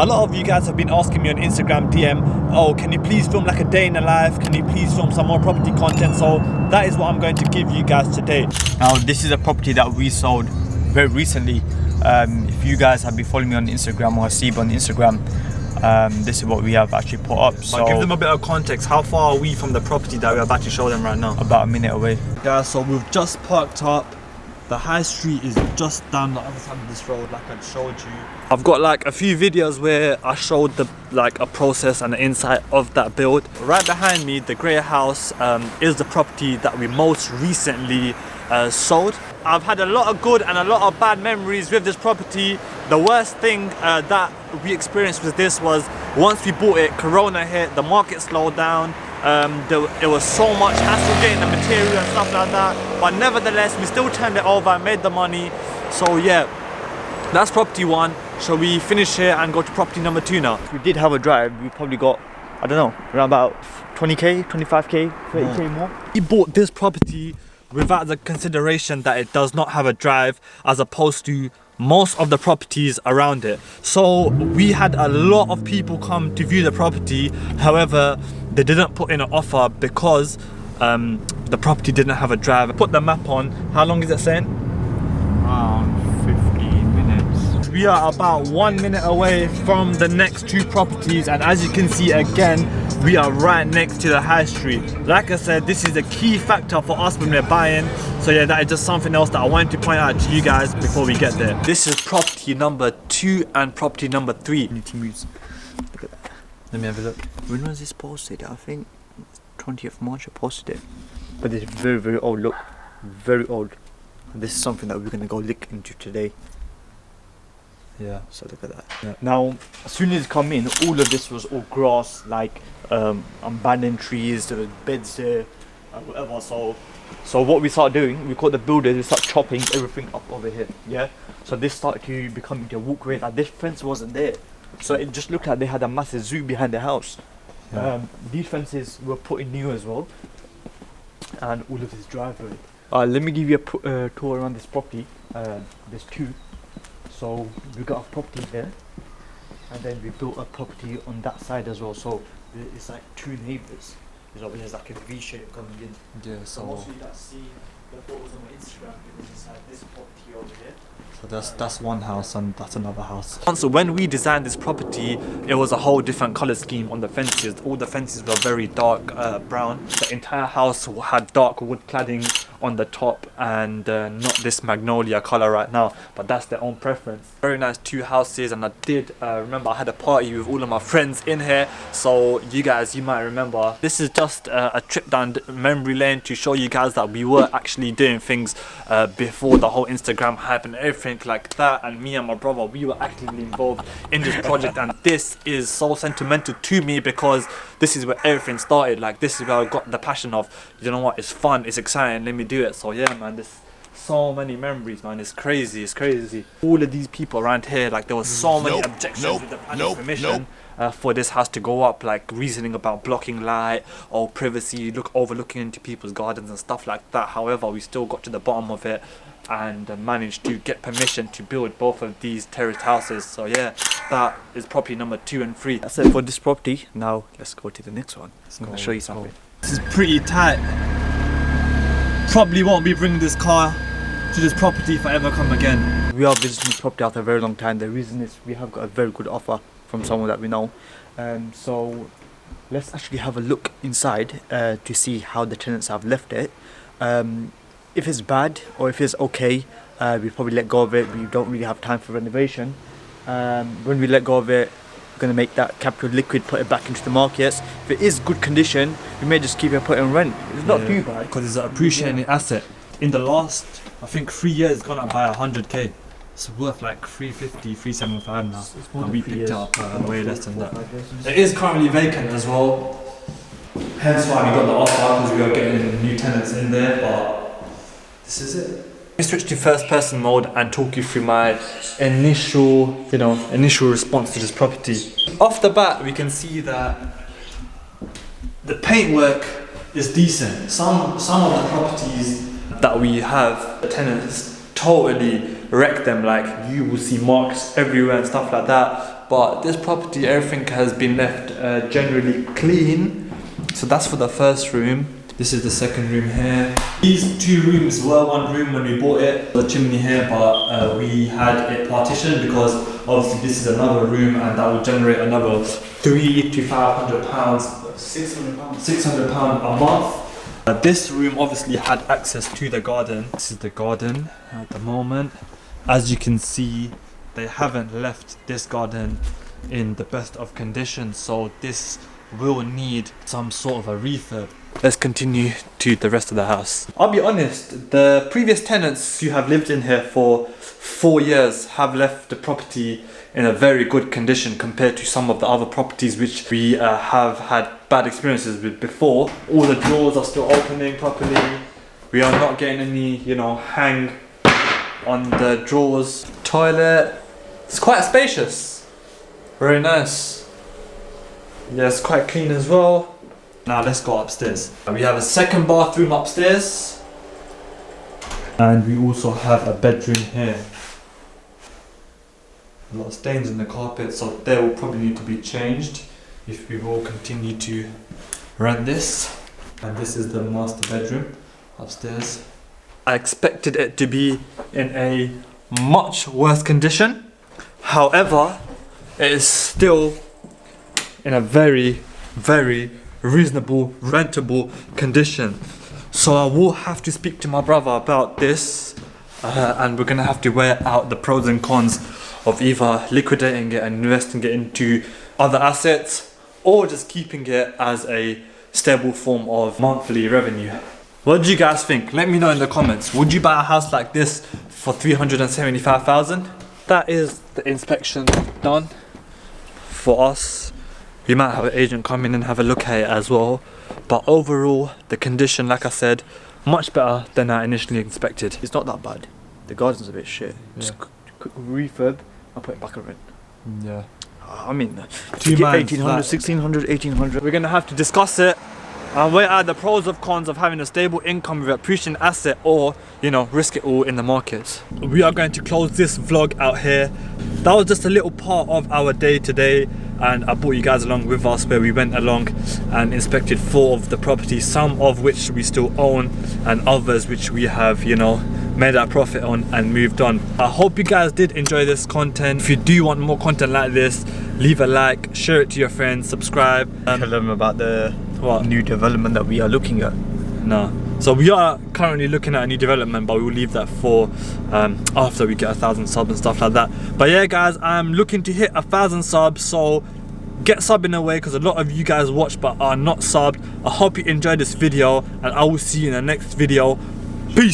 A lot of you guys have been asking me on Instagram DM, oh, can you please film like a day in the life? Can you please film some more property content? So that is what I'm going to give you guys today. Now, this is a property that we sold very recently. If you guys have been following me on Instagram or see on Instagram, this is what we have actually put up. So give them a bit of context. How far are we from the property that we're about to show them right now? About a minute away. Guys, so we've just parked up. The high street is just down the other side of this road, like I showed you. I've got like a few videos where I showed the a process and the inside of that build. Right behind me, the grey house is the property that we most recently sold. I've had a lot of good and a lot of bad memories with this property. The worst thing that we experienced with this was once we bought it, Corona hit, the market slowed down. It was so much hassle getting the material and stuff like that, but nevertheless we still turned it over and made the money. So yeah, that's property one. Shall we finish here and go to property number 2 now? We did have a drive. We probably got, I don't know, around about 20k, 25k, 30k more. We bought this property without the consideration that it does not have a drive, as opposed to most of the properties around it. So we had a lot of people come to view the property. However, they didn't put in an offer because the property didn't have a drive. Put the map on. How long is it saying? Around 15 minutes. We are about 1 minute away from the next 2 properties, and as you can see again, we are right next to the high street. Like I said, this is a key factor for us when we're buying. So yeah, that is just something else that I wanted to point out to you guys before we get there. This is property number 2 and property number 3. Look at that. Let me have a look. When was this posted? I think 20th March I posted it. But it's very, very old. Look, very old. And this is something that we're gonna go look into today. Yeah, so look at that. Yeah. Now, as soon as you come in, all of this was all grass, like abandoned trees, there were beds there, whatever. So what we started doing, we called the builders, we started chopping everything up over here. Yeah. So this started to become into a walkway. Like this fence wasn't there, so it just looked like they had a massive zoo behind the house. Yeah. These fences were put in new as well, and all of this driveway. Let me give you a tour around this property. There's 2. So we got a property here, and then we built a property on that side as well. So it's like 2 neighbours. There's like a V shape coming in. Yeah. So most of you that see the photos on my Instagram, it was inside this property over here. So that's one house and that's another house. So when we designed this property, it was a whole different colour scheme on the fences. All the fences were very dark brown. The entire house had dark wood cladding on the top and not this magnolia colour right now, but that's their own preference. Very nice 2 houses, and I did remember I had a party with all of my friends in here, so you guys, you might remember. This is just a trip down memory lane to show you guys that we were actually doing things before the whole Instagram hype and everything like that, and me and my brother, we were actively involved in this project, and this is so sentimental to me because this is where everything started. Like, this is where I got the passion of, you know what, it's fun, it's exciting, let me do it. So yeah, man, there's so many memories, man. It's crazy, it's crazy. All of these people around here, like, there was so many objections with the planning permission for this house to go up, like reasoning about blocking light or privacy, overlooking into people's gardens and stuff like that. However, we still got to the bottom of it and managed to get permission to build both of these terraced houses. So yeah, that is property number 2 and 3. That's it for this property. Now let's go to the next one. I'm gonna show you something. This is pretty tight. Probably won't be bringing this car to this property if I ever come again. We are visiting this property after a very long time. The reason is we have got a very good offer from someone that we know. So let's actually have a look inside to see how the tenants have left it. If it's bad or if it's okay, we probably let go of it. We don't really have time for renovation. When we let go of it, we're going to make that capital liquid, put it back into the markets. If it is good condition, we may just keep it, put it on rent. It's not too bad, because it's an appreciating asset. In the last, I think 3 years, it's gone up by 100k. It's worth like 350, 375 now, and we picked it up way less than that. It is currently vacant as well, hence why we got the offer, because we are getting new tenants in there. But this is it. Let me switch to first person mode and talk you through my initial response to this property. Off the bat, we can see that the paintwork is decent. Some of the properties that we have, the tenants totally wreck them. Like, you will see marks everywhere and stuff like that. but this property, everything has been left generally clean. So that's for the first room. This is the second room here. These two rooms were one room when we bought it, the chimney here, but we had it partitioned because obviously this is another room and that will generate another £300 to £500, £600 a month. This room obviously had access to the garden. This is the garden at the moment. As you can see, they haven't left this garden in the best of condition, so this will need some sort of a refurb. Let's continue to the rest of the house. I'll be honest, the previous tenants who have lived in here for 4 years have left the property in a very good condition compared to some of the other properties which we have had bad experiences with before. All the drawers are still opening properly. We are not getting any, you know, hang on the drawers. Toilet, it's quite spacious. Very nice. Yeah, it's quite clean as well. Now let's go upstairs. We have a second bathroom upstairs. And we also have a bedroom here. A lot of stains in the carpet, so they will probably need to be changed if we will continue to rent this. And this is the master bedroom upstairs. I expected it to be in a much worse condition. However, it is still in a very, very reasonable, rentable condition. So I will have to speak to my brother about this and we're gonna have to weigh out the pros and cons of either liquidating it and investing it into other assets or just keeping it as a stable form of monthly revenue. What do you guys think? Let me know in the comments. Would you buy a house like this for 375,000? That is the inspection done for us. We might have an agent come in and have a look at it as well. But overall, the condition, like I said, much better than I initially expected. It's not that bad. The garden's a bit shit. Yeah. Just quick refurb, I'll put it back on rent. Yeah. I mean, Two to get man's 1800, like- 1600, 1800. We're gonna have to discuss it and weigh out the pros and cons of having a stable income with a appreciating asset or, you know, risk it all in the markets. We are going to close this vlog out here. That was just a little part of our day today, and I brought you guys along with us where we went along and inspected 4 of the properties, some of which we still own and others which we have, you know, made our profit on and moved on. I hope you guys did enjoy this content. If you do want more content like this, leave a like, share it to your friends, subscribe. Tell them about the What? new development that we are looking at. No. So we are currently looking at a new development, but we will leave that for after we get 1,000 subs and stuff like that. But yeah guys, I'm looking to hit 1,000 subs, so get subbing away because a lot of you guys watch but are not subbed. I hope you enjoyed this video and I will see you in the next video.